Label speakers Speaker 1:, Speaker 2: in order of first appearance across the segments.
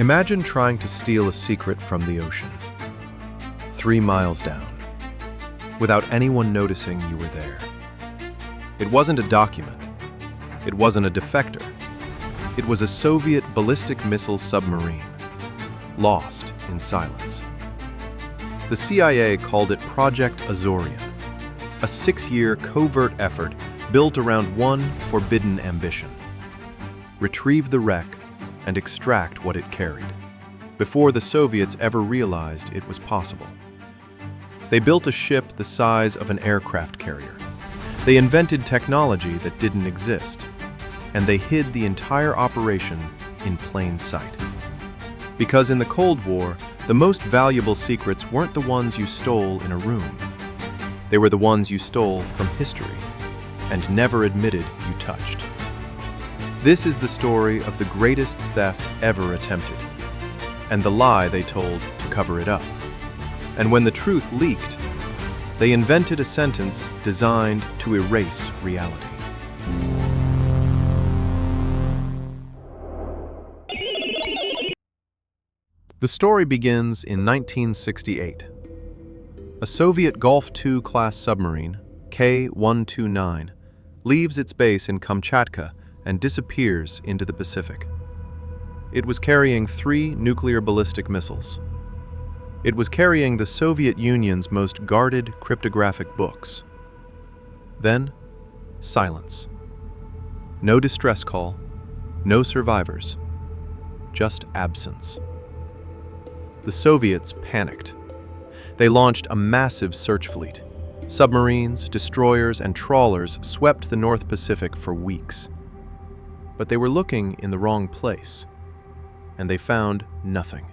Speaker 1: Imagine trying to steal a secret from the ocean, 3 miles down, without anyone noticing you were there. It wasn't a document. It wasn't a defector. It was a Soviet ballistic missile submarine, lost in silence. The CIA called it Project Azorian, a 6-year covert effort built around one forbidden ambition: retrieve the wreck and extract what it carried, before the Soviets ever realized it was possible. They built a ship the size of an aircraft carrier. They invented technology that didn't exist, and they hid the entire operation in plain sight. Because in the Cold War, the most valuable secrets weren't the ones you stole in a room. They were the ones you stole from history and never admitted you touched. This is the story of the greatest theft ever attempted, and the lie they told to cover it up. And when the truth leaked, they invented a sentence designed to erase reality. The story begins in 1968. A Soviet Golf II class submarine, K-129, leaves its base in Kamchatka and disappears into the Pacific. It was carrying 3 nuclear ballistic missiles. It was carrying the Soviet Union's most guarded cryptographic books. Then, silence. No distress call, no survivors, just absence. The Soviets panicked. They launched a massive search fleet. Submarines, destroyers, and trawlers swept the North Pacific for weeks. But they were looking in the wrong place, and they found nothing.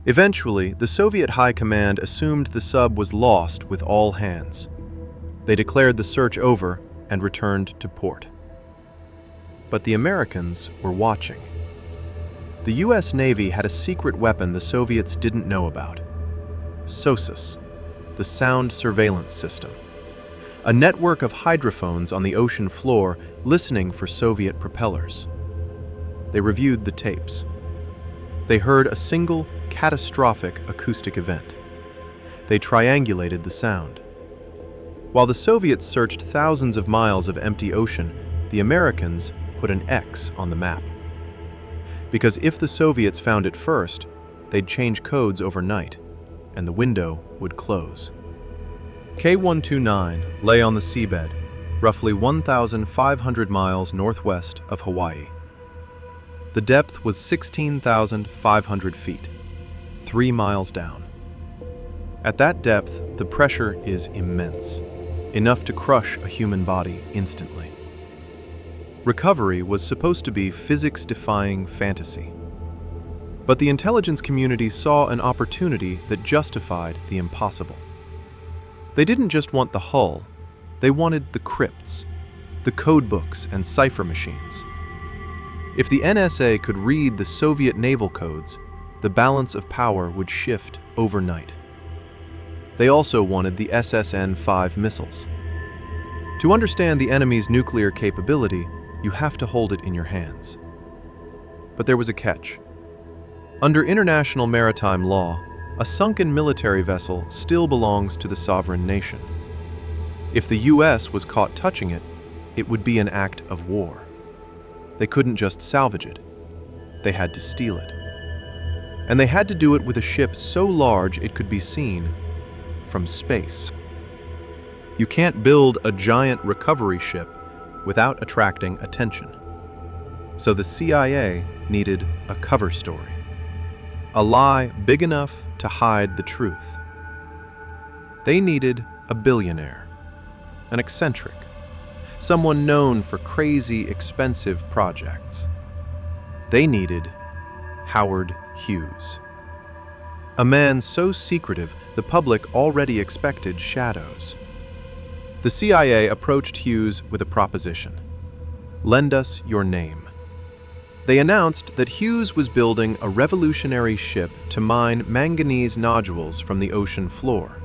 Speaker 1: Eventually, the Soviet High Command assumed the sub was lost with all hands. They declared the search over and returned to port. But the Americans were watching. The US Navy had a secret weapon the Soviets didn't know about: SOSUS, the sound surveillance system. A network of hydrophones on the ocean floor listening for Soviet propellers. They reviewed the tapes. They heard a single catastrophic acoustic event. They triangulated the sound. While the Soviets searched thousands of miles of empty ocean, the Americans put an X on the map. Because if the Soviets found it first, they'd change codes overnight, and the window would close. K-129 lay on the seabed, roughly 1,500 miles northwest of Hawaii. The depth was 16,500 feet, 3 miles down. At that depth, the pressure is immense, enough to crush a human body instantly. Recovery was supposed to be physics-defying fantasy. But the intelligence community saw an opportunity that justified the impossible. They didn't just want the hull, they wanted the crypts, the codebooks and cipher machines. If the NSA could read the Soviet naval codes, the balance of power would shift overnight. They also wanted the SSN-5 missiles. To understand the enemy's nuclear capability, you have to hold it in your hands. But there was a catch. Under international maritime law, a sunken military vessel still belongs to the sovereign nation. If the US was caught touching it, it would be an act of war. They couldn't just salvage it. They had to steal it. And they had to do it with a ship so large it could be seen from space. You can't build a giant recovery ship without attracting attention. So the CIA needed a cover story. A lie big enough to hide the truth. They needed a billionaire, an eccentric, someone known for crazy, expensive projects. They needed Howard Hughes. A man so secretive the public already expected shadows. The CIA approached Hughes with a proposition: lend us your name. They announced that Hughes was building a revolutionary ship to mine manganese nodules from the ocean floor.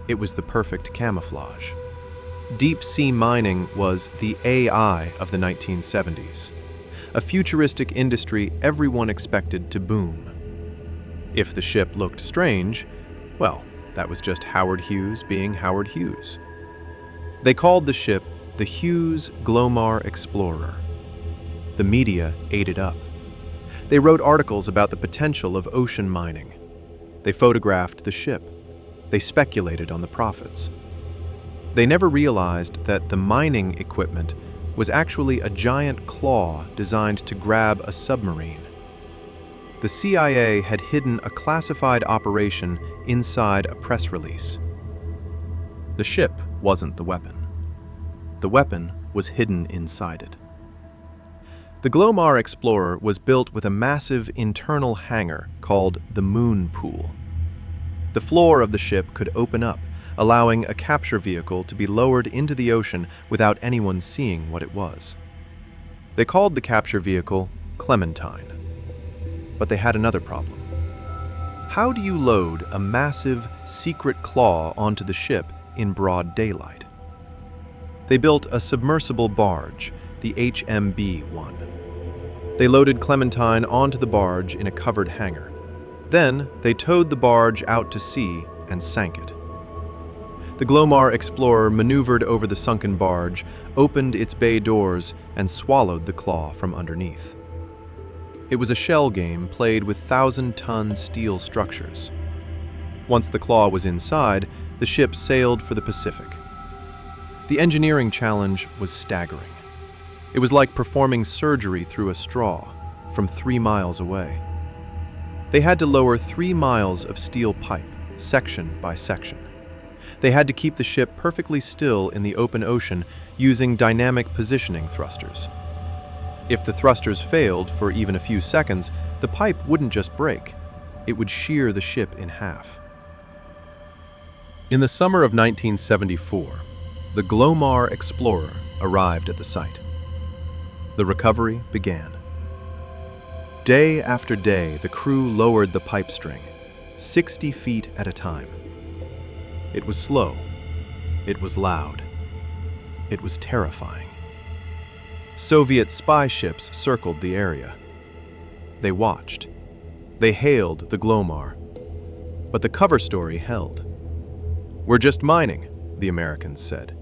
Speaker 1: It was the perfect camouflage. Deep-sea mining was the AI of the 1970s. a futuristic industry everyone expected to boom. If the ship looked strange, well, that was just Howard Hughes being Howard Hughes. They called the ship the Hughes Glomar Explorer. The media ate it up. They wrote articles about the potential of ocean mining. They photographed the ship. They speculated on the profits. They never realized that the mining equipment was actually a giant claw designed to grab a submarine. The CIA had hidden a classified operation inside a press release. The ship wasn't the weapon. The weapon was hidden inside it. The Glomar Explorer was built with a massive internal hangar called the Moon Pool. The floor of the ship could open up, allowing a capture vehicle to be lowered into the ocean without anyone seeing what it was. They called the capture vehicle Clementine. But they had another problem. How do you load a massive, secret claw onto the ship in broad daylight? They built a submersible barge, the HMB-1. They loaded Clementine onto the barge in a covered hangar. Then, they towed the barge out to sea and sank it. The Glomar Explorer maneuvered over the sunken barge, opened its bay doors, and swallowed the claw from underneath. It was a shell game played with 1,000-ton steel structures. Once the claw was inside, the ship sailed for the Pacific. The engineering challenge was staggering. It was like performing surgery through a straw from 3 miles away. They had to lower 3 miles of steel pipe, section by section. They had to keep the ship perfectly still in the open ocean using dynamic positioning thrusters. If the thrusters failed for even a few seconds, the pipe wouldn't just break, it would shear the ship in half. In the summer of 1974, the Glomar Explorer arrived at the site. The recovery began. Day after day, the crew lowered the pipe string, 60 feet at a time. It was slow. It was loud. It was terrifying. Soviet spy ships circled the area. They watched. They hailed the Glomar. But the cover story held. "We're just mining," the Americans said.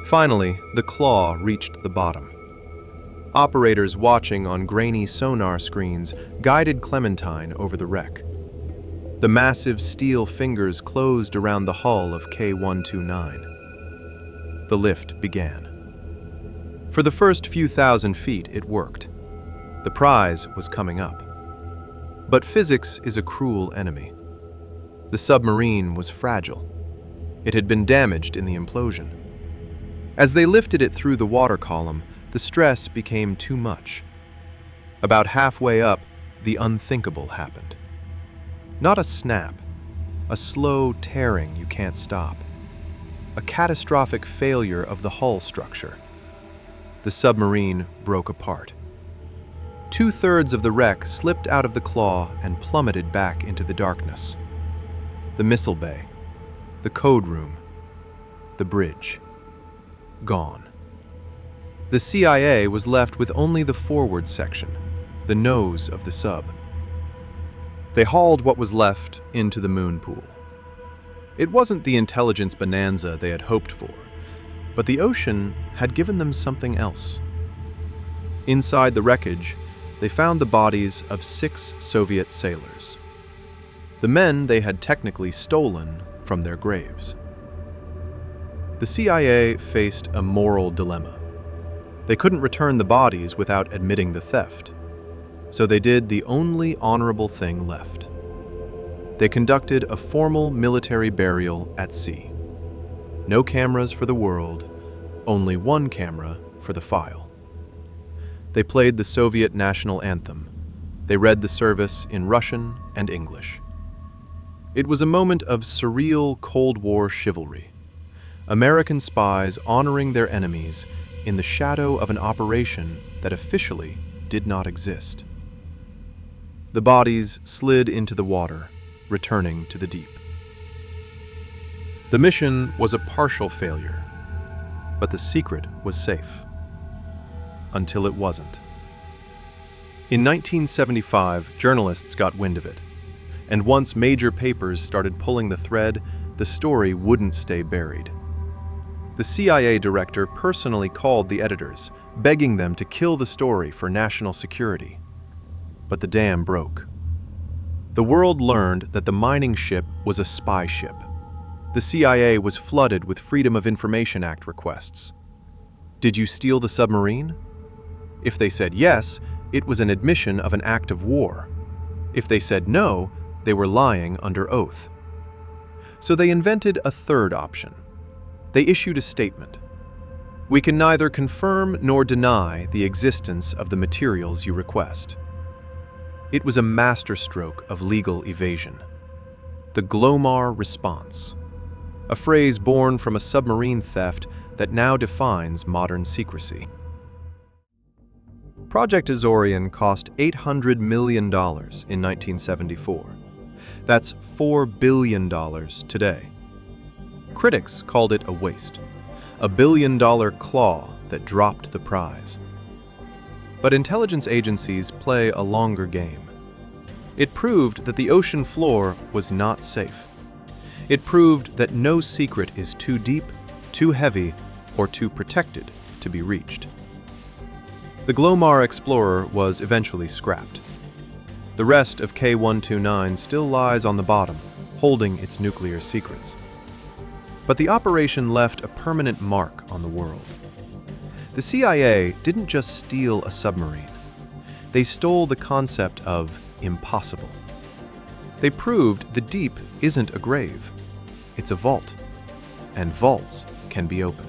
Speaker 1: Finally, the claw reached the bottom. Operators watching on grainy sonar screens guided Clementine over the wreck. The massive steel fingers closed around the hull of K-129. The lift began. For the first few thousand feet, it worked. The prize was coming up. But physics is a cruel enemy. The submarine was fragile. It had been damaged in the implosion. As they lifted it through the water column, the stress became too much. About halfway up, the unthinkable happened. Not a snap, a slow tearing you can't stop. A catastrophic failure of the hull structure. The submarine broke apart. 2/3 of the wreck slipped out of the claw and plummeted back into the darkness. The missile bay, the code room, the bridge. Gone. The CIA was left with only the forward section, the nose of the sub. They hauled what was left into the moon pool. It wasn't the intelligence bonanza they had hoped for, but the ocean had given them something else. Inside the wreckage, they found the bodies of 6 Soviet sailors. The men they had technically stolen from their graves. The CIA faced a moral dilemma. They couldn't return the bodies without admitting the theft, so they did the only honorable thing left. They conducted a formal military burial at sea. No cameras for the world, only one camera for the file. They played the Soviet national anthem. They read the service in Russian and English. It was a moment of surreal Cold War chivalry. American spies honoring their enemies in the shadow of an operation that officially did not exist. The bodies slid into the water, returning to the deep. The mission was a partial failure, but the secret was safe. Until it wasn't. In 1975, journalists got wind of it. And once major papers started pulling the thread, the story wouldn't stay buried. The CIA director personally called the editors, begging them to kill the story for national security. But the dam broke. The world learned that the mining ship was a spy ship. The CIA was flooded with Freedom of Information Act requests. Did you steal the submarine? If they said yes, it was an admission of an act of war. If they said no, they were lying under oath. So they invented a third option. They issued a statement. We can neither confirm nor deny the existence of the materials you request. It was a masterstroke of legal evasion. The Glomar response, a phrase born from a submarine theft that now defines modern secrecy. Project Azorian cost $800 million in 1974. That's $4 billion today. Critics called it a waste, a billion-dollar claw that dropped the prize. But intelligence agencies play a longer game. It proved that the ocean floor was not safe. It proved that no secret is too deep, too heavy, or too protected to be reached. The Glomar Explorer was eventually scrapped. The rest of K-129 still lies on the bottom, holding its nuclear secrets. But the operation left a permanent mark on the world. The CIA didn't just steal a submarine. They stole the concept of impossible. They proved the deep isn't a grave. It's a vault, and vaults can be opened.